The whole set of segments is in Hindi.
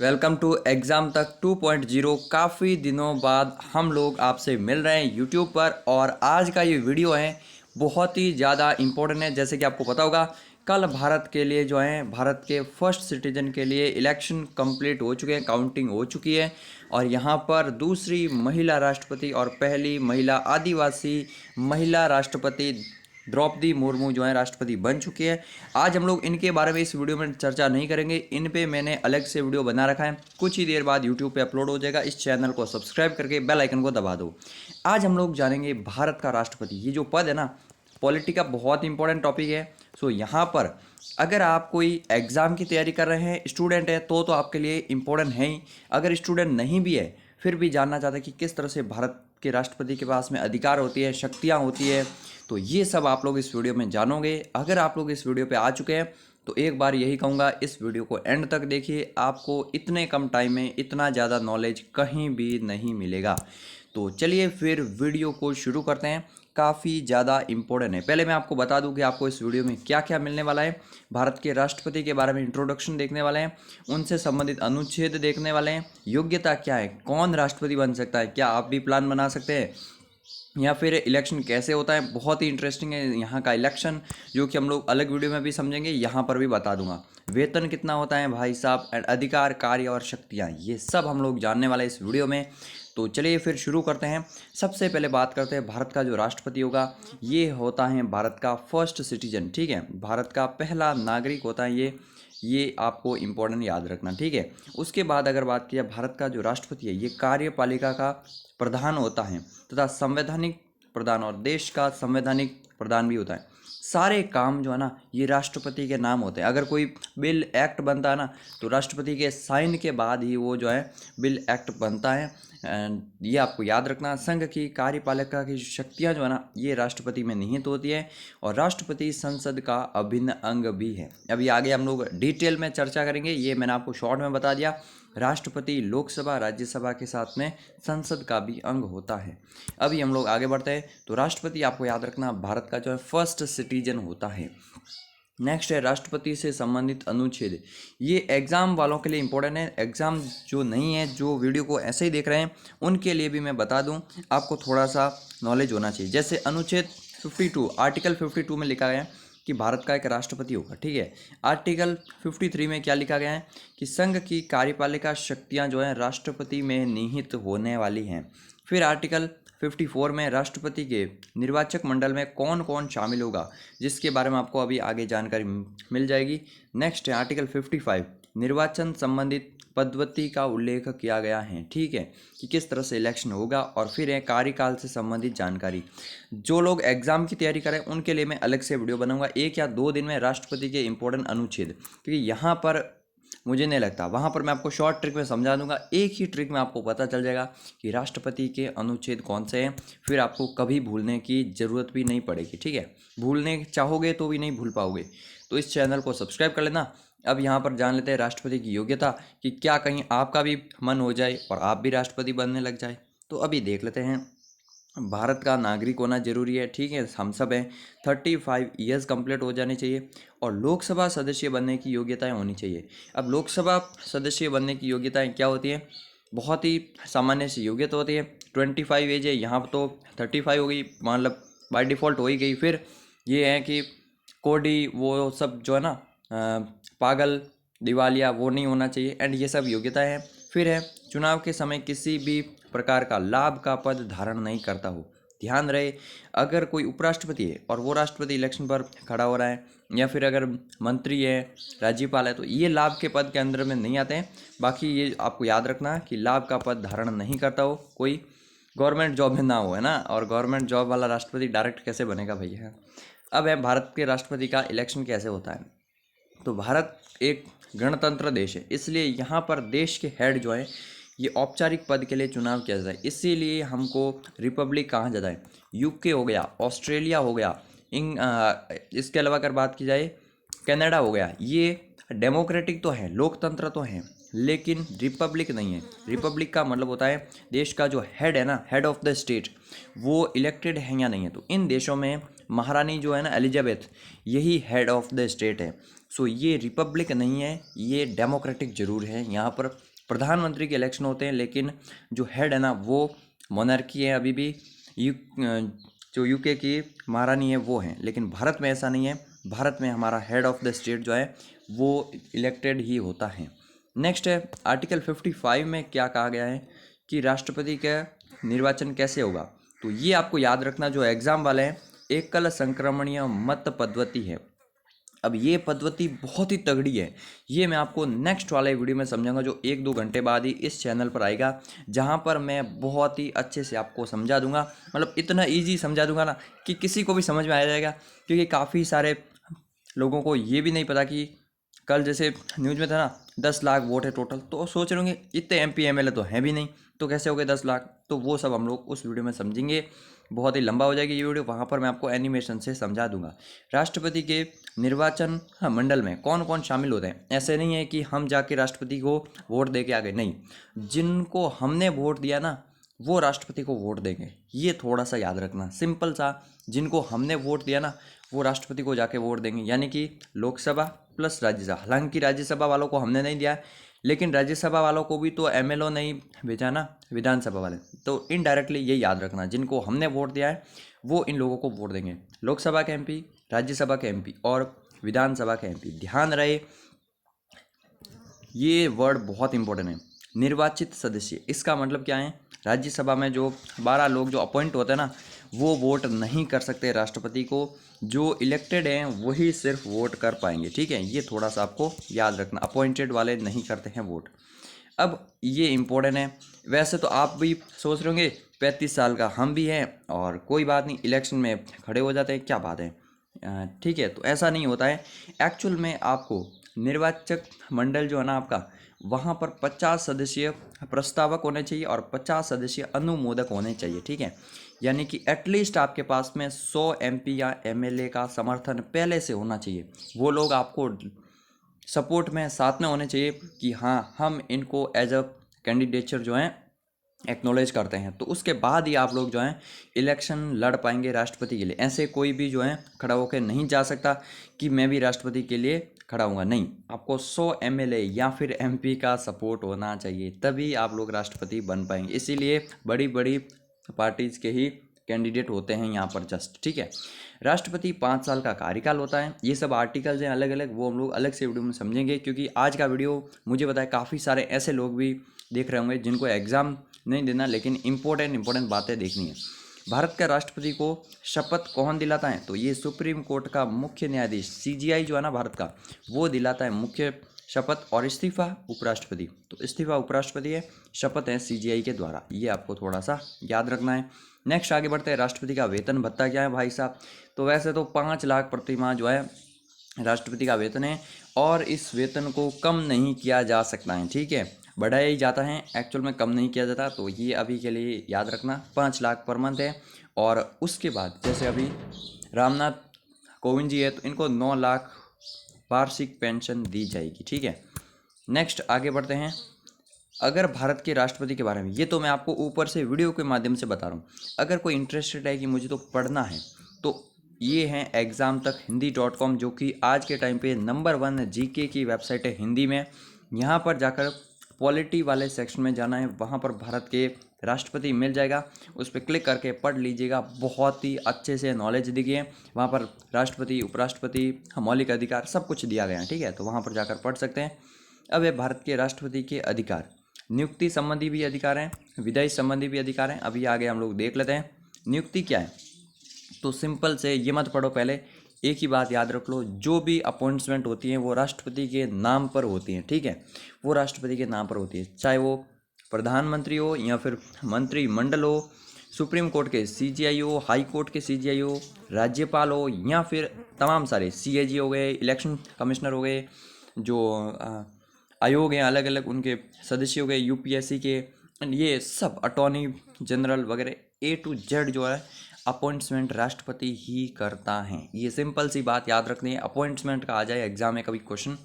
वेलकम टू एग्ज़ाम तक 2.0। काफ़ी दिनों बाद हम लोग आपसे मिल रहे हैं यूट्यूब पर और आज का ये वीडियो है बहुत ही ज़्यादा इम्पोर्टेंट है। जैसे कि आपको पता होगा कल भारत के लिए जो है भारत के फर्स्ट सिटीजन के लिए इलेक्शन कंप्लीट हो चुके हैं, काउंटिंग हो चुकी है और यहाँ पर दूसरी महिला राष्ट्रपति और पहली महिला आदिवासी महिला राष्ट्रपति द्रौपदी मुर्मू जो है राष्ट्रपति बन चुकी है। आज हम लोग इनके बारे में इस वीडियो में चर्चा नहीं करेंगे, इन पे मैंने अलग से वीडियो बना रखा है, कुछ ही देर बाद यूट्यूब पे अपलोड हो जाएगा। इस चैनल को सब्सक्राइब करके बेल आइकन को दबा दो। आज हम लोग जानेंगे भारत का राष्ट्रपति, ये जो पद है ना, पॉलिटी का बहुत इंपॉर्टेंट टॉपिक है। सो यहाँ पर अगर आप कोई एग्ज़ाम की तैयारी कर रहे हैं, स्टूडेंट है, तो आपके लिए इम्पोर्टेंट है ही। अगर स्टूडेंट नहीं भी है फिर भी जानना चाहते हैं कि किस तरह से भारत के राष्ट्रपति के पास में अधिकार होती है, शक्तियाँ होती है, तो ये सब आप लोग इस वीडियो में जानोगे। अगर आप लोग इस वीडियो पे आ चुके हैं तो एक बार यही कहूँगा, इस वीडियो को एंड तक देखिए, आपको इतने कम टाइम में इतना ज़्यादा नॉलेज कहीं भी नहीं मिलेगा। तो चलिए फिर वीडियो को शुरू करते हैं। काफ़ी ज़्यादा इम्पोर्टेंट है। पहले मैं आपको बता दूं कि आपको इस वीडियो में क्या क्या मिलने वाला है। भारत के राष्ट्रपति के बारे में इंट्रोडक्शन देखने वाले हैं, उनसे संबंधित अनुच्छेद देखने वाले हैं, योग्यता क्या है, कौन राष्ट्रपति बन सकता है, क्या आप भी प्लान बना सकते हैं, या फिर इलेक्शन कैसे होता है। बहुत ही इंटरेस्टिंग है यहाँ का इलेक्शन, जो कि हम लोग अलग वीडियो में भी समझेंगे, यहाँ पर भी बता दूंगा। वेतन कितना होता है भाई साहब, एंड अधिकार, कार्य और शक्तियाँ, ये सब हम लोग जानने वाले इस वीडियो में। तो चलिए फिर शुरू करते हैं। सबसे पहले बात करते हैं भारत का जो राष्ट्रपति होगा, ये होता है भारत का फर्स्ट सिटीजन। ठीक है, भारत का पहला नागरिक होता है ये आपको इम्पोर्टेंट याद रखना। ठीक है, उसके बाद अगर बात किया, भारत का जो राष्ट्रपति है ये कार्यपालिका का प्रधान होता है तथा संवैधानिक प्रधान और देश का संवैधानिक प्रधान भी होता है। सारे काम जो है ना ये राष्ट्रपति के नाम होते हैं। अगर कोई बिल एक्ट बनता है ना तो राष्ट्रपति के साइन के बाद ही वो जो है बिल एक्ट बनता है। एंड ये आपको याद रखना, संघ की कार्यपालिका की शक्तियाँ जो है ना ये राष्ट्रपति में निहित होती है और राष्ट्रपति संसद का अभिन्न अंग भी है। अभी आगे हम लोग डिटेल में चर्चा करेंगे, ये मैंने आपको शॉर्ट में बता दिया। राष्ट्रपति लोकसभा राज्यसभा के साथ में संसद का भी अंग होता है। अभी हम लोग आगे बढ़ते हैं। तो राष्ट्रपति आपको याद रखना भारत का जो है फर्स्ट सिटीजन होता है। नेक्स्ट है राष्ट्रपति से संबंधित अनुच्छेद। ये एग्ज़ाम वालों के लिए इंपॉर्टेंट है। एग्ज़ाम जो नहीं है, जो वीडियो को ऐसे ही देख रहे हैं, उनके लिए भी मैं बता दूं, आपको थोड़ा सा नॉलेज होना चाहिए। जैसे अनुच्छेद 52, आर्टिकल 52 में लिखा गया है कि भारत का एक राष्ट्रपति होगा। ठीक है, आर्टिकल 53 में क्या लिखा गया है कि संघ की कार्यपालिका शक्तियाँ जो हैं राष्ट्रपति में निहित होने वाली हैं। फिर आर्टिकल 54 में राष्ट्रपति के निर्वाचक मंडल में कौन कौन शामिल होगा, जिसके बारे में आपको अभी आगे जानकारी मिल जाएगी। नेक्स्ट है आर्टिकल 55, निर्वाचन संबंधित पद्धति का उल्लेख किया गया है। ठीक है, कि किस तरह से इलेक्शन होगा। और फिर है कार्यकाल से संबंधित जानकारी। जो लोग एग्जाम की तैयारी करें उनके लिए मैं अलग से वीडियो बनाऊंगा, 1 या 2 दिन में राष्ट्रपति के इंपॉर्टेंट अनुच्छेद, क्योंकि यहाँ पर मुझे नहीं लगता, वहाँ पर मैं आपको शॉर्ट ट्रिक में समझा दूंगा। एक ही ट्रिक में आपको पता चल जाएगा कि राष्ट्रपति के अनुच्छेद कौन से हैं। फिर आपको कभी भूलने की ज़रूरत भी नहीं पड़ेगी। ठीक है, भूलने चाहोगे तो भी नहीं भूल पाओगे। तो इस चैनल को सब्सक्राइब कर लेना। अब यहाँ पर जान लेते हैं राष्ट्रपति की योग्यता, कि क्या कहीं आपका भी मन हो जाए और आप भी राष्ट्रपति बनने लग जाए। तो अभी देख लेते हैं। भारत का नागरिक होना जरूरी है। ठीक है, हम सब हैं। 35 ईयर्स कंप्लीट हो जाने चाहिए और लोकसभा सदस्य बनने की योग्यताएं होनी चाहिए। अब लोकसभा सदस्य बनने की योग्यताएं क्या होती हैं? बहुत ही सामान्य सी योग्यता होती है। 25 एज है, यहाँ तो 35 हो गई, मतलब बाय डिफ़ॉल्ट हो ही गई। फिर ये है कि कोडी वो सब जो है ना, पागल, दिवालिया, वो नहीं होना चाहिए। एंड ये सब योग्यताएं हैं। फिर है चुनाव के समय किसी भी प्रकार का लाभ का पद धारण नहीं करता हो। ध्यान रहे, अगर कोई उपराष्ट्रपति है और वो राष्ट्रपति इलेक्शन पर खड़ा हो रहा है, या फिर अगर मंत्री है, राज्यपाल है, तो ये लाभ के पद के अंदर में नहीं आते हैं। बाकी ये आपको याद रखना कि लाभ का पद धारण नहीं करता हो, कोई गवर्नमेंट जॉब में ना हो, है ना। और गवर्नमेंट जॉब वाला राष्ट्रपति डायरेक्ट कैसे बनेगा भैया। अब है भारत के राष्ट्रपति का इलेक्शन कैसे होता है। तो भारत एक गणतंत्र देश है, इसलिए यहाँ पर देश के हेड जो है ये औपचारिक पद के लिए चुनाव किया जाता है। इसीलिए हमको रिपब्लिक कहा जाता है। यूके हो गया, ऑस्ट्रेलिया हो गया, इसके अलावा अगर बात की जाए कनाडा हो गया, ये डेमोक्रेटिक तो है, लोकतंत्र तो है, लेकिन रिपब्लिक नहीं है। रिपब्लिक का मतलब होता है देश का जो हेड है ना, हेड ऑफ द स्टेट, वो इलेक्टेड है या नहीं है। तो इन देशों में महारानी जो है ना एलिजाबेथ, यही हेड ऑफ द स्टेट है। सो ये रिपब्लिक नहीं है, ये डेमोक्रेटिक जरूर है। यहाँ पर प्रधानमंत्री के इलेक्शन होते हैं, लेकिन जो हेड है ना वो मोनार्की है अभी भी। जो यूके की महारानी है वो है, लेकिन भारत में ऐसा नहीं है। भारत में हमारा हेड ऑफ द स्टेट जो है वो इलेक्टेड ही होता है। नेक्स्ट है आर्टिकल 55 में क्या कहा गया है कि राष्ट्रपति का निर्वाचन कैसे होगा। तो ये आपको याद रखना, जो एग्जाम वाले हैं, एकल संक्रमणीय मत पद्धति है। अब ये पद्धति बहुत ही तगड़ी है, ये मैं आपको नेक्स्ट वाले वीडियो में समझाऊंगा, जो 1-2 घंटे बाद ही इस चैनल पर आएगा, जहाँ पर मैं बहुत ही अच्छे से आपको समझा दूंगा। मतलब इतना इजी समझा दूंगा ना कि किसी को भी समझ में आ जाएगा। क्योंकि काफ़ी सारे लोगों को ये भी नहीं पता कि कल जैसे न्यूज़ में था ना 10 लाख वोट है टोटल, तो सोच रहे होंगे इतने MP MLA तो हैं भी नहीं, तो कैसे हो गए 10 लाख। तो वो सब हम लोग उस वीडियो में समझेंगे। बहुत ही लंबा हो जाएगी ये वीडियो, वहाँ पर मैं आपको एनिमेशन से समझा दूंगा। राष्ट्रपति के निर्वाचन मंडल में कौन कौन शामिल होते हैं। ऐसे नहीं है कि हम जाके राष्ट्रपति को वोट दे के आ गए, नहीं, जिनको हमने वोट दिया ना वो राष्ट्रपति को वोट देंगे। ये थोड़ा सा याद रखना, सिंपल सा, जिनको हमने वोट दिया ना वो राष्ट्रपति को जाके वोट देंगे। यानी कि लोकसभा प्लस राज्यसभा। हालांकि राज्यसभा वालों को हमने नहीं दिया, लेकिन राज्यसभा वालों को भी तो MLO नहीं भेजा ना, विधानसभा वाले। तो इनडायरेक्टली ये याद रखना, जिनको हमने वोट दिया है वो इन लोगों को वोट देंगे। लोकसभा के MP, राज्यसभा के MP और विधानसभा के MP। ध्यान रहे ये वर्ड बहुत इंपॉर्टेंट है, निर्वाचित सदस्य। इसका मतलब क्या है, राज्यसभा में जो 12 लोग जो अपॉइंट होते हैं ना वो वोट नहीं कर सकते राष्ट्रपति को, जो इलेक्टेड हैं वही सिर्फ वोट कर पाएंगे। ठीक है, ये थोड़ा सा आपको याद रखना, अपॉइंटेड वाले नहीं करते हैं वोट। अब ये इम्पोर्टेंट है। वैसे तो आप भी सोच रहे होंगे 35 साल का हम भी हैं और कोई बात नहीं, इलेक्शन में खड़े हो जाते हैं, क्या बात है। ठीक है, तो ऐसा नहीं होता है। एक्चुअल में आपको निर्वाचक मंडल जो है ना आपका, वहाँ पर 50 सदस्यीय प्रस्तावक होने चाहिए और 50 सदस्यीय अनुमोदक होने चाहिए। ठीक है, यानी कि एटलीस्ट आपके पास में 100 MP या MLA का समर्थन पहले से होना चाहिए। वो लोग आपको सपोर्ट में साथ में होने चाहिए कि हाँ हम इनको एज अ कैंडिडेचर जो हैं एक्नॉलेज करते हैं। तो उसके बाद ही आप लोग जो हैं इलेक्शन लड़ पाएंगे राष्ट्रपति के लिए। ऐसे कोई भी जो है खड़ा होकर नहीं जा सकता कि मैं भी राष्ट्रपति के लिए खड़ा हूँगा, नहीं। आपको 100 MLA या फिर MP का सपोर्ट होना चाहिए, तभी आप लोग राष्ट्रपति बन पाएंगे। इसीलिए बड़ी बड़ी पार्टीज़ के ही कैंडिडेट होते हैं यहाँ पर जस्ट। ठीक है, राष्ट्रपति 5 साल का कार्यकाल होता है। ये सब आर्टिकल्स हैं अलग अलग, वो हम लोग अलग से वीडियो में समझेंगे। क्योंकि आज का वीडियो मुझे पता है काफ़ी सारे ऐसे लोग भी देख रहे होंगे जिनको एग्ज़ाम नहीं देना, लेकिन इंपॉर्टेंट बातें देखनी है। भारत का राष्ट्रपति को शपथ कौन दिलाता है, तो ये सुप्रीम कोर्ट का मुख्य न्यायाधीश CGI जो है ना भारत का, वो दिलाता है मुख्य शपथ। और इस्तीफा उपराष्ट्रपति, तो इस्तीफा उपराष्ट्रपति है, शपथ है CGI के द्वारा। ये आपको थोड़ा सा याद रखना है। नेक्स्ट आगे बढ़ते हैं, राष्ट्रपति का वेतन भत्ता क्या है भाई साहब। तो वैसे तो 5 लाख प्रति माह जो है राष्ट्रपति का वेतन है, और इस वेतन को कम नहीं किया जा सकता है। ठीक है, बढ़ाया ही जाता है, एक्चुअल में कम नहीं किया जाता। तो ये अभी के लिए याद रखना, 5 लाख पर मंथ है। और उसके बाद जैसे अभी रामनाथ कोविंद जी है, तो इनको 9 लाख वार्षिक पेंशन दी जाएगी। ठीक है, नेक्स्ट आगे बढ़ते हैं। अगर भारत के राष्ट्रपति के बारे में, ये तो मैं आपको ऊपर से वीडियो के माध्यम से बता रहा हूँ। अगर कोई इंटरेस्टेड है कि मुझे तो पढ़ना है, तो ये हैं examtakhindy.com, जो कि आज के टाइम पे नंबर 1 GK की वेबसाइट है हिंदी में। यहाँ पर जाकर पॉलिटी वाले सेक्शन में जाना है, वहाँ पर भारत के राष्ट्रपति मिल जाएगा, उस पर क्लिक करके पढ़ लीजिएगा। बहुत ही अच्छे से नॉलेज दी गई है वहाँ पर, राष्ट्रपति, उपराष्ट्रपति, मौलिक अधिकार सब कुछ दिया गया है। ठीक है, तो वहाँ पर जाकर पढ़ सकते हैं। अब ये भारत के राष्ट्रपति के अधिकार, नियुक्ति संबंधी भी अधिकार हैं, विदाई संबंधी भी अधिकार हैं। अभी आगे हम लोग देख लेते हैं नियुक्ति क्या है। तो सिंपल से ये मत पढ़ो, पहले एक ही बात याद रख लो, जो भी अपॉइंटमेंट होती हैं वो राष्ट्रपति के नाम पर होती हैं। ठीक है, वो राष्ट्रपति के नाम पर होती है, चाहे वो प्रधानमंत्री हो या फिर मंत्रिमंडल हो, सुप्रीम कोर्ट के CGI हो, हाई कोर्ट के CGI हो, राज्यपाल हो, या फिर तमाम सारे CAG हो गए, इलेक्शन कमिश्नर हो गए, जो आयोग हैं अलग अलग उनके सदस्य हो गए, UPSC के, ये सब अटॉर्नी जनरल वगैरह A to Z जो है अपॉइंटमेंट राष्ट्रपति ही करता है। ये सिंपल सी बात याद रखनी है। अपॉइंटमेंट का आ जाए एग्जाम में कभी क्वेश्चन,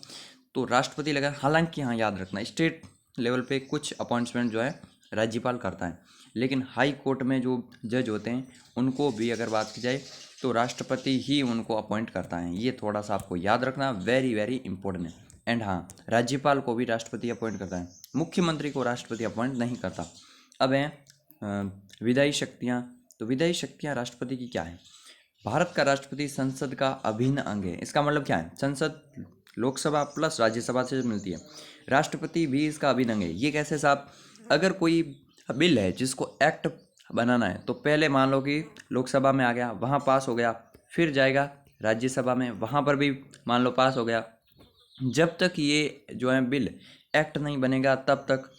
तो राष्ट्रपति लगा। हालांकि हाँ याद रखना, स्टेट लेवल पे कुछ अपॉइंटमेंट जो है राज्यपाल करता है, लेकिन हाई कोर्ट में जो जज होते हैं उनको भी अगर बात की जाए तो राष्ट्रपति ही उनको अपॉइंट करता है। ये थोड़ा सा आपको याद रखना, वेरी वेरी इंपॉर्टेंट है। एंड हाँ, राज्यपाल को भी राष्ट्रपति अपॉइंट करता है, मुख्यमंत्री को राष्ट्रपति अपॉइंट नहीं करता। अब है विधायी शक्तियाँ। तो विधायी शक्तियाँ राष्ट्रपति की क्या है? भारत का राष्ट्रपति संसद का अभिन्न अंग है। इसका मतलब क्या है? संसद लोकसभा प्लस राज्यसभा से मिलती है, राष्ट्रपति भी इसका अभिन्न अंग है। ये कैसे साहब? अगर कोई बिल है जिसको एक्ट बनाना है, तो पहले मान लो कि लोकसभा में आ गया, वहाँ पास हो गया, फिर जाएगा राज्यसभा में, वहाँ पर भी मान लो पास हो गया। जब तक ये जो है बिल एक्ट नहीं बनेगा, तब तक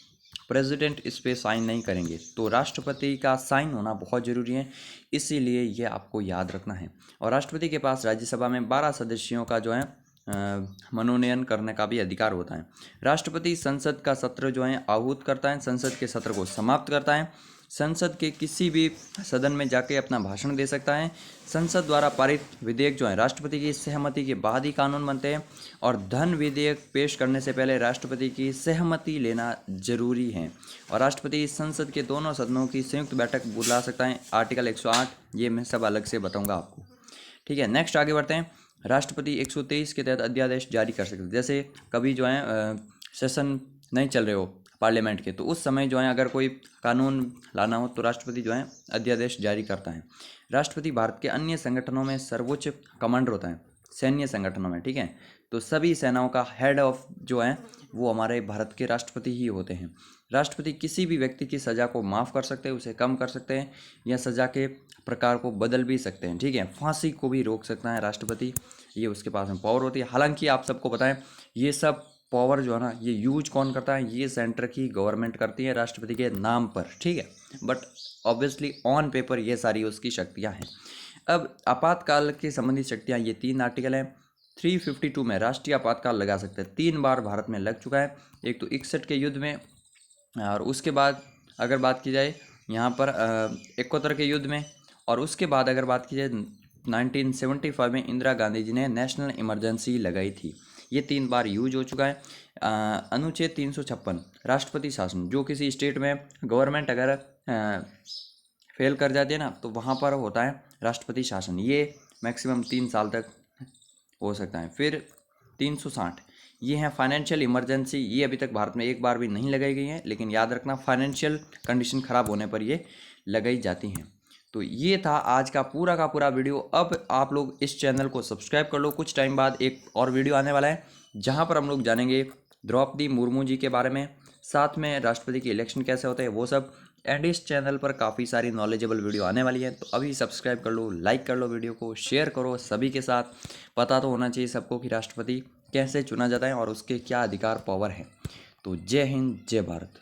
प्रेसिडेंट इस पर साइन नहीं करेंगे। तो राष्ट्रपति का साइन होना बहुत ज़रूरी है, इसीलिए ये आपको याद रखना है। और राष्ट्रपति के पास राज्यसभा में 12 सदस्यों का जो है मनोनयन करने का भी अधिकार होता है। राष्ट्रपति संसद का सत्र जो है आहूत करता है, संसद के सत्र को समाप्त करता है, संसद के किसी भी सदन में जाके अपना भाषण दे सकता है। संसद द्वारा पारित विधेयक जो है राष्ट्रपति की सहमति के बाद ही कानून बनते हैं, और धन विधेयक पेश करने से पहले राष्ट्रपति की सहमति लेना जरूरी है। और राष्ट्रपति संसद के दोनों सदनों की संयुक्त बैठक बुला सकता है, आर्टिकल 108। ये मैं सब अलग से बताऊंगा आपको, ठीक है। नेक्स्ट आगे बढ़ते हैं। राष्ट्रपति 123 के तहत अध्यादेश जारी कर सकते हैं। जैसे कभी जो है सेशन नहीं चल रहे हो पार्लियामेंट के, तो उस समय जो है अगर कोई कानून लाना हो तो राष्ट्रपति जो है अध्यादेश जारी करता है। राष्ट्रपति भारत के अन्य संगठनों में सर्वोच्च कमांडर होता है, सैन्य संगठनों में, ठीक है। तो सभी सेनाओं का हेड ऑफ जो है वो हमारे भारत के राष्ट्रपति ही होते हैं। राष्ट्रपति किसी भी व्यक्ति की सज़ा को माफ़ कर सकते हैं, उसे कम कर सकते हैं, या सज़ा के प्रकार को बदल भी सकते हैं, ठीक है। फांसी को भी रोक सकता है राष्ट्रपति, ये उसके पास में पावर होती है। हालांकि आप सबको पता है ये सब पावर जो है ना, ये यूज कौन करता है? ये सेंटर की गवर्नमेंट करती है राष्ट्रपति के नाम पर, ठीक है। बट ऑब्वियसली ऑन पेपर ये सारी उसकी शक्तियाँ हैं। अब आपातकाल के संबंधित शक्तियाँ, ये 3 आर्टिकल हैं। 352 में राष्ट्रीय आपातकाल लगा सकते हैं, 3 बार भारत में लग चुका है। एक तो 61 के युद्ध में, और उसके बाद अगर बात की जाए यहाँ पर 71 के युद्ध में, और उसके बाद अगर बात की जाए 1975 में इंदिरा गांधी जी ने नेशनल इमरजेंसी लगाई थी। ये 3 बार यूज हो चुका है। अनुच्छेद 356 राष्ट्रपति शासन, जो किसी स्टेट में गवर्नमेंट अगर फेल कर जाती है ना, तो वहाँ पर होता है राष्ट्रपति शासन। ये मैक्सिमम 3 साल तक हो सकता है। फिर 360 ये है फाइनेंशियल इमरजेंसी। ये अभी तक भारत में एक बार भी नहीं लगाई गई है, लेकिन याद रखना फाइनेंशियल कंडीशन ख़राब होने पर ये लगाई जाती हैं। तो ये था आज का पूरा वीडियो। अब आप लोग इस चैनल को सब्सक्राइब कर लो। कुछ टाइम बाद एक और वीडियो आने वाला है, जहाँ पर हम लोग जानेंगे द्रौपदी मुर्मू जी के बारे में, साथ में राष्ट्रपति की इलेक्शन कैसे होते हैं वो सब। एंड इस चैनल पर काफ़ी सारी नॉलेजेबल वीडियो आने वाली है, तो अभी सब्सक्राइब कर लो, लाइक कर लो, वीडियो को शेयर करो सभी के साथ। पता तो होना चाहिए सबको कि राष्ट्रपति कैसे चुना जाता है और उसके क्या अधिकार पावर है। तो जय हिंद, जय भारत।